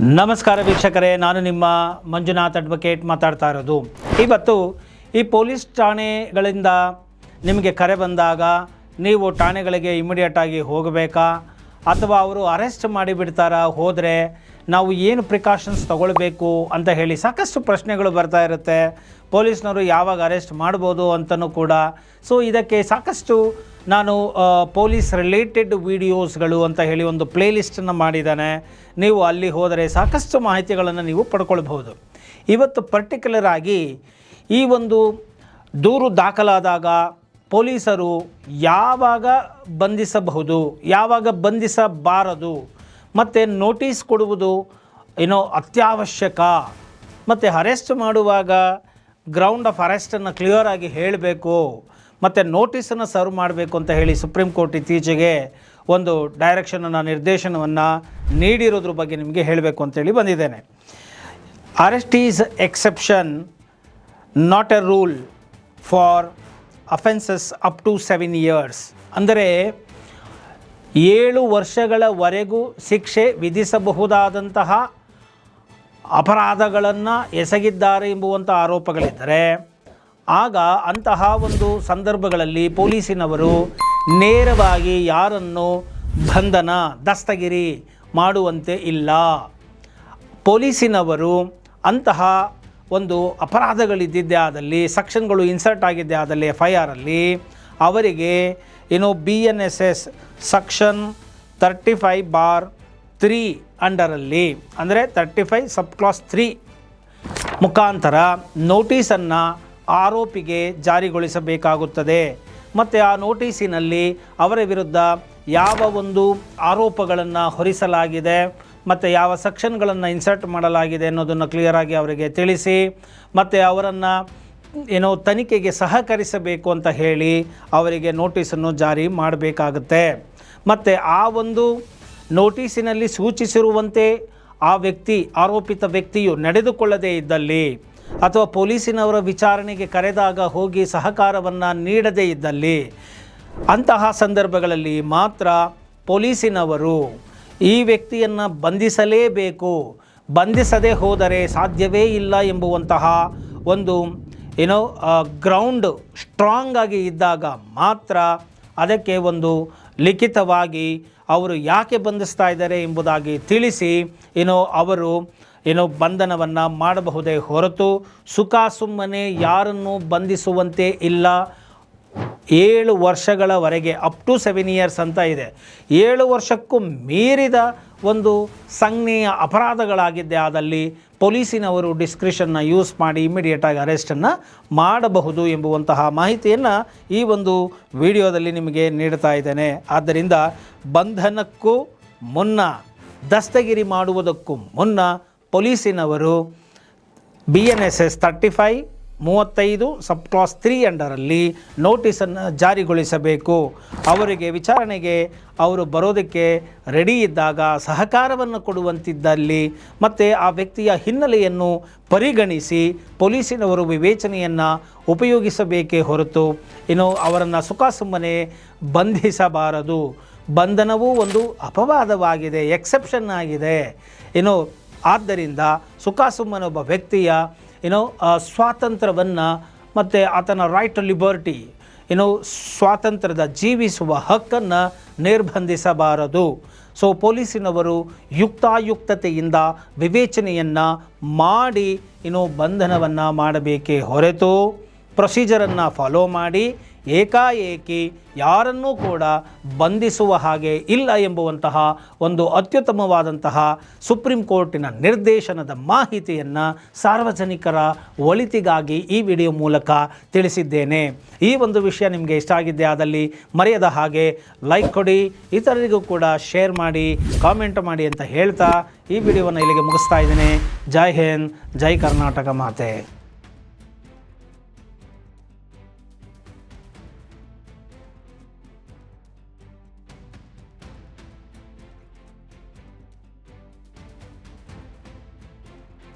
ನಮಸ್ಕಾರ ವೀಕ್ಷಕರೇ, ನಾನು ನಿಮ್ಮ ಮಂಜುನಾಥ್ ಅಡ್ವೊಕೇಟ್ ಮಾತಾಡ್ತಾ ಇರೋದು. ಇವತ್ತು ಈ ಪೊಲೀಸ್ ಠಾಣೆಗಳಿಂದ ನಿಮಗೆ ಕರೆ ಬಂದಾಗ ನೀವು ಠಾಣೆಗಳಿಗೆ ಇಮಿಡಿಯೇಟಾಗಿ ಹೋಗಬೇಕಾ ಅಥವಾ ಅವರು ಅರೆಸ್ಟ್ ಮಾಡಿಬಿಡ್ತಾರಾ, ಹೋದರೆ ನಾವು ಏನು ಪ್ರಿಕಾಷನ್ಸ್ ತಗೊಳ್ಬೇಕು ಅಂತ ಹೇಳಿ ಸಾಕಷ್ಟು ಪ್ರಶ್ನೆಗಳು ಬರ್ತಾ ಇರುತ್ತೆ. ಪೊಲೀಸ್ನವರು ಯಾವಾಗ ಅರೆಸ್ಟ್ ಮಾಡ್ಬೋದು ಅಂತಲೂ ಕೂಡ. ಸೊ ಇದಕ್ಕೆ ಸಾಕಷ್ಟು ನಾನು ಪೊಲೀಸ್ ರಿಲೇಟೆಡ್ ವೀಡಿಯೋಸ್ಗಳು ಅಂತ ಹೇಳಿ ಒಂದು ಪ್ಲೇಲಿಸ್ಟನ್ನು ಮಾಡಿದ್ದಾನೆ. ನೀವು ಅಲ್ಲಿ ಹೋದರೆ ಸಾಕಷ್ಟು ಮಾಹಿತಿಗಳನ್ನು ನೀವು ಪಡ್ಕೊಳ್ಬಹುದು. ಇವತ್ತು ಪರ್ಟಿಕ್ಯುಲರ್ ಆಗಿ ಈ ಒಂದು ದೂರು ದಾಖಲಾದಾಗ ಪೊಲೀಸರು ಯಾವಾಗ ಬಂಧಿಸಬಹುದು, ಯಾವಾಗ ಬಂಧಿಸಬಾರದು, ಮತ್ತು ನೋಟಿಸ್ ಕೊಡುವುದು ಅತ್ಯವಶ್ಯಕ, ಮತ್ತು ಅರೆಸ್ಟ್ ಮಾಡುವಾಗ ಗ್ರೌಂಡ್ ಆಫ್ ಅರೆಸ್ಟನ್ನು ಕ್ಲಿಯರಾಗಿ ಹೇಳಬೇಕು, ಮತ್ತು ನೋಟಿಸನ್ನು ಸರ್ವ್ ಮಾಡಬೇಕು ಅಂತ ಹೇಳಿ ಸುಪ್ರೀಂ ಕೋರ್ಟ್ ಇತ್ತೀಚೆಗೆ ಒಂದು ಡೈರೆಕ್ಷನನ್ನು, ನಿರ್ದೇಶನವನ್ನು ನೀಡಿರೋದ್ರ ಬಗ್ಗೆ ನಿಮಗೆ ಹೇಳಬೇಕು ಅಂತೇಳಿ ಬಂದಿದ್ದೇನೆ. Arrest is exception, not a rule for offences up to 7 years. ಅಂದರೆ 7 ವರ್ಷಗಳವರೆಗೂ ಶಿಕ್ಷೆ ವಿಧಿಸಬಹುದಾದಂತಹ ಅಪರಾಧಗಳನ್ನು ಎಸಗಿದ್ದಾರೆ ಎಂಬುವಂಥ ಆರೋಪಗಳಿದ್ದರೆ ಆಗ ಅಂತಹ ಒಂದು ಸಂದರ್ಭಗಳಲ್ಲಿ ಪೊಲೀಸಿನವರು ನೇರವಾಗಿ ಯಾರನ್ನು ಬಂಧನ, ದಸ್ತಗಿರಿ ಮಾಡುವಂತೆ ಇಲ್ಲ. ಪೊಲೀಸಿನವರು ಅಂತಹ ಒಂದು ಅಪರಾಧಗಳಿದ್ದಿದ್ದೇ ಆದಲ್ಲಿ, ಸೆಕ್ಷನ್ಗಳು ಇನ್ಸರ್ಟ್ ಆಗಿದ್ದೇ ಆದಲ್ಲಿ FIRಲ್ಲಿ ಅವರಿಗೆ BNSS ಸೆಕ್ಷನ್ 35/3 ಅಂಡರಲ್ಲಿ, ಅಂದರೆ 35 ಸಬ್ ಕ್ಲಾಸ್ 3 ಮುಖಾಂತರ ನೋಟಿಸನ್ನು ಆರೋಪಿಗೆ ಜಾರಿಗೊಳಿಸಬೇಕಾಗುತ್ತದೆ. ಮತ್ತು ಆ ನೋಟಿಸಿನಲ್ಲಿ ಅವರ ವಿರುದ್ಧ ಯಾವ ಒಂದು ಆರೋಪಗಳನ್ನು ಹೊರಿಸಲಾಗಿದೆ ಮತ್ತು ಯಾವ ಸೆಕ್ಷನ್ಗಳನ್ನು ಇನ್ಸರ್ಟ್ ಮಾಡಲಾಗಿದೆ ಅನ್ನೋದನ್ನು ಕ್ಲಿಯರಾಗಿ ಅವರಿಗೆ ತಿಳಿಸಿ, ಮತ್ತು ಅವರನ್ನು ತನಿಖೆಗೆ ಸಹಕರಿಸಬೇಕು ಅಂತ ಹೇಳಿ ಅವರಿಗೆ ನೋಟಿಸನ್ನು ಜಾರಿ ಮಾಡಬೇಕಾಗುತ್ತೆ. ಮತ್ತು ಆ ಒಂದು ನೋಟಿಸಿನಲ್ಲಿ ಸೂಚಿಸಿರುವಂತೆ ಆ ವ್ಯಕ್ತಿ, ಆರೋಪಿತ ವ್ಯಕ್ತಿಯು ನಡೆದುಕೊಳ್ಳದೇ ಇದ್ದಲ್ಲಿ ಅಥವಾ ಪೊಲೀಸಿನವರ ವಿಚಾರಣೆಗೆ ಕರೆದಾಗ ಹೋಗಿ ಸಹಕಾರವನ್ನು ನೀಡದೇ ಇದ್ದಲ್ಲಿ ಅಂತಹ ಸಂದರ್ಭಗಳಲ್ಲಿ ಮಾತ್ರ ಪೊಲೀಸಿನವರು ಈ ವ್ಯಕ್ತಿಯನ್ನು ಬಂಧಿಸಲೇಬೇಕು, ಬಂಧಿಸದೇ ಹೋದರೆ ಸಾಧ್ಯವೇ ಇಲ್ಲ ಎಂಬುವಂತಹ ಒಂದು ಗ್ರೌಂಡ್ ಸ್ಟ್ರಾಂಗ್ ಆಗಿ ಇದ್ದಾಗ ಮಾತ್ರ ಅದಕ್ಕೆ ಒಂದು ಲಿಖಿತವಾಗಿ ಅವರು ಯಾಕೆ ಬಂಧಿಸ್ತಾ ಇದ್ದಾರೆ ಎಂಬುದಾಗಿ ತಿಳಿಸಿ ಅವರು ಬಂಧನವನ್ನು ಮಾಡಬಹುದೇ ಹೊರತು ಸುಮ್ಮನೆ ಯಾರನ್ನು ಬಂಧಿಸುವಂತೆ ಇಲ್ಲ. 7 ವರ್ಷಗಳವರೆಗೆ ಅಪ್ ಟು 7 years ಅಂತ ಇದೆ. 7 ವರ್ಷಕ್ಕೂ ಮೀರಿದ ಒಂದು ಸಂಜ್ಞೆಯ ಅಪರಾಧಗಳಾಗಿದ್ದೇ ಆದಲ್ಲಿ ಪೊಲೀಸಿನವರು ಡಿಸ್ಕ್ರಿಷನ್ನ ಯೂಸ್ ಮಾಡಿ ಇಮಿಡಿಯೇಟಾಗಿ ಅರೆಸ್ಟನ್ನು ಮಾಡಬಹುದು ಎಂಬುವಂತಹ ಮಾಹಿತಿಯನ್ನು ಈ ಒಂದು ವಿಡಿಯೋದಲ್ಲಿ ನಿಮಗೆ ನೀಡ್ತಾ ಇದ್ದೇನೆ. ಆದ್ದರಿಂದ ಬಂಧನಕ್ಕೂ ಮುನ್ನ, ದಸ್ತಗಿರಿ ಮಾಡುವುದಕ್ಕೂ ಮುನ್ನ ಪೊಲೀಸಿನವರು BNSS 35 ಸಬ್ ಕ್ಲಾಸ್ 3 ಅಂಡರಲ್ಲಿ ನೋಟಿಸನ್ನು ಜಾರಿಗೊಳಿಸಬೇಕು. ಅವರಿಗೆ ವಿಚಾರಣೆಗೆ ಅವರು ಬರೋದಕ್ಕೆ ರೆಡಿ ಇದ್ದಾಗ ಸಹಕಾರವನ್ನು ಕೊಡುವಂತಿದ್ದಲ್ಲಿ ಮತ್ತು ಆ ವ್ಯಕ್ತಿಯ ಹಿನ್ನೆಲೆಯನ್ನು ಪರಿಗಣಿಸಿ ಪೊಲೀಸಿನವರು ವಿವೇಚನೆಯನ್ನು ಉಪಯೋಗಿಸಬೇಕೇ ಹೊರತು ಅವರನ್ನು ಸುಮ್ಮನೆ ಬಂಧಿಸಬಾರದು. ಬಂಧನವೂ ಒಂದು ಅಪವಾದವಾಗಿದೆ, ಎಕ್ಸೆಪ್ಷನ್ ಆಗಿದೆ. ಆದ್ದರಿಂದ ಸುಮ್ಮನೆ ಒಬ್ಬ ವ್ಯಕ್ತಿಯ ಸ್ವಾತಂತ್ರ್ಯವನ್ನು ಮತ್ತು ಆತನ ರೈಟ್ ಟು ಲಿಬರ್ಟಿ ಸ್ವಾತಂತ್ರ್ಯದ ಜೀವಿಸುವ ಹಕ್ಕನ್ನು ನಿರ್ಬಂಧಿಸಬಾರದು. ಸೊ ಪೊಲೀಸಿನವರು ಯುಕ್ತಾಯುಕ್ತತೆಯಿಂದ ವಿವೇಚನೆಯನ್ನು ಮಾಡಿ ಬಂಧನವನ್ನು ಮಾಡಬೇಕೇ ಹೊರತು ಪ್ರೊಸೀಜರನ್ನು ಫಾಲೋ ಮಾಡಿ ಏಕಾಏಕಿ ಯಾರನ್ನೂ ಕೂಡ ಬಂಧಿಸುವ ಹಾಗೆ ಇಲ್ಲ ಎಂಬುವಂತಹ ಒಂದು ಅತ್ಯುತ್ತಮವಾದಂತಹ ಸುಪ್ರೀಂ ಕೋರ್ಟಿನ ನಿರ್ದೇಶನದ ಮಾಹಿತಿಯನ್ನು ಸಾರ್ವಜನಿಕರ ಒಳಿತಿಗಾಗಿ ಈ ವಿಡಿಯೋ ಮೂಲಕ ತಿಳಿಸಿದ್ದೇನೆ. ಈ ಒಂದು ವಿಷಯ ನಿಮಗೆ ಇಷ್ಟ ಆಗಿದ್ದೇ ಆದಲ್ಲಿ ಮರೆಯದ ಹಾಗೆ ಲೈಕ್ ಕೊಡಿ, ಇತರರಿಗೂ ಕೂಡ ಶೇರ್ ಮಾಡಿ, ಕಾಮೆಂಟ್ ಮಾಡಿ ಅಂತ ಹೇಳ್ತಾ ಈ ವಿಡಿಯೋವನ್ನು ಇಲ್ಲಿಗೆ ಮುಗಿಸ್ತಾ ಇದ್ದೇನೆ. ಜೈ ಹಿಂದ್, ಜೈ ಕರ್ನಾಟಕ ಮಾತೆ.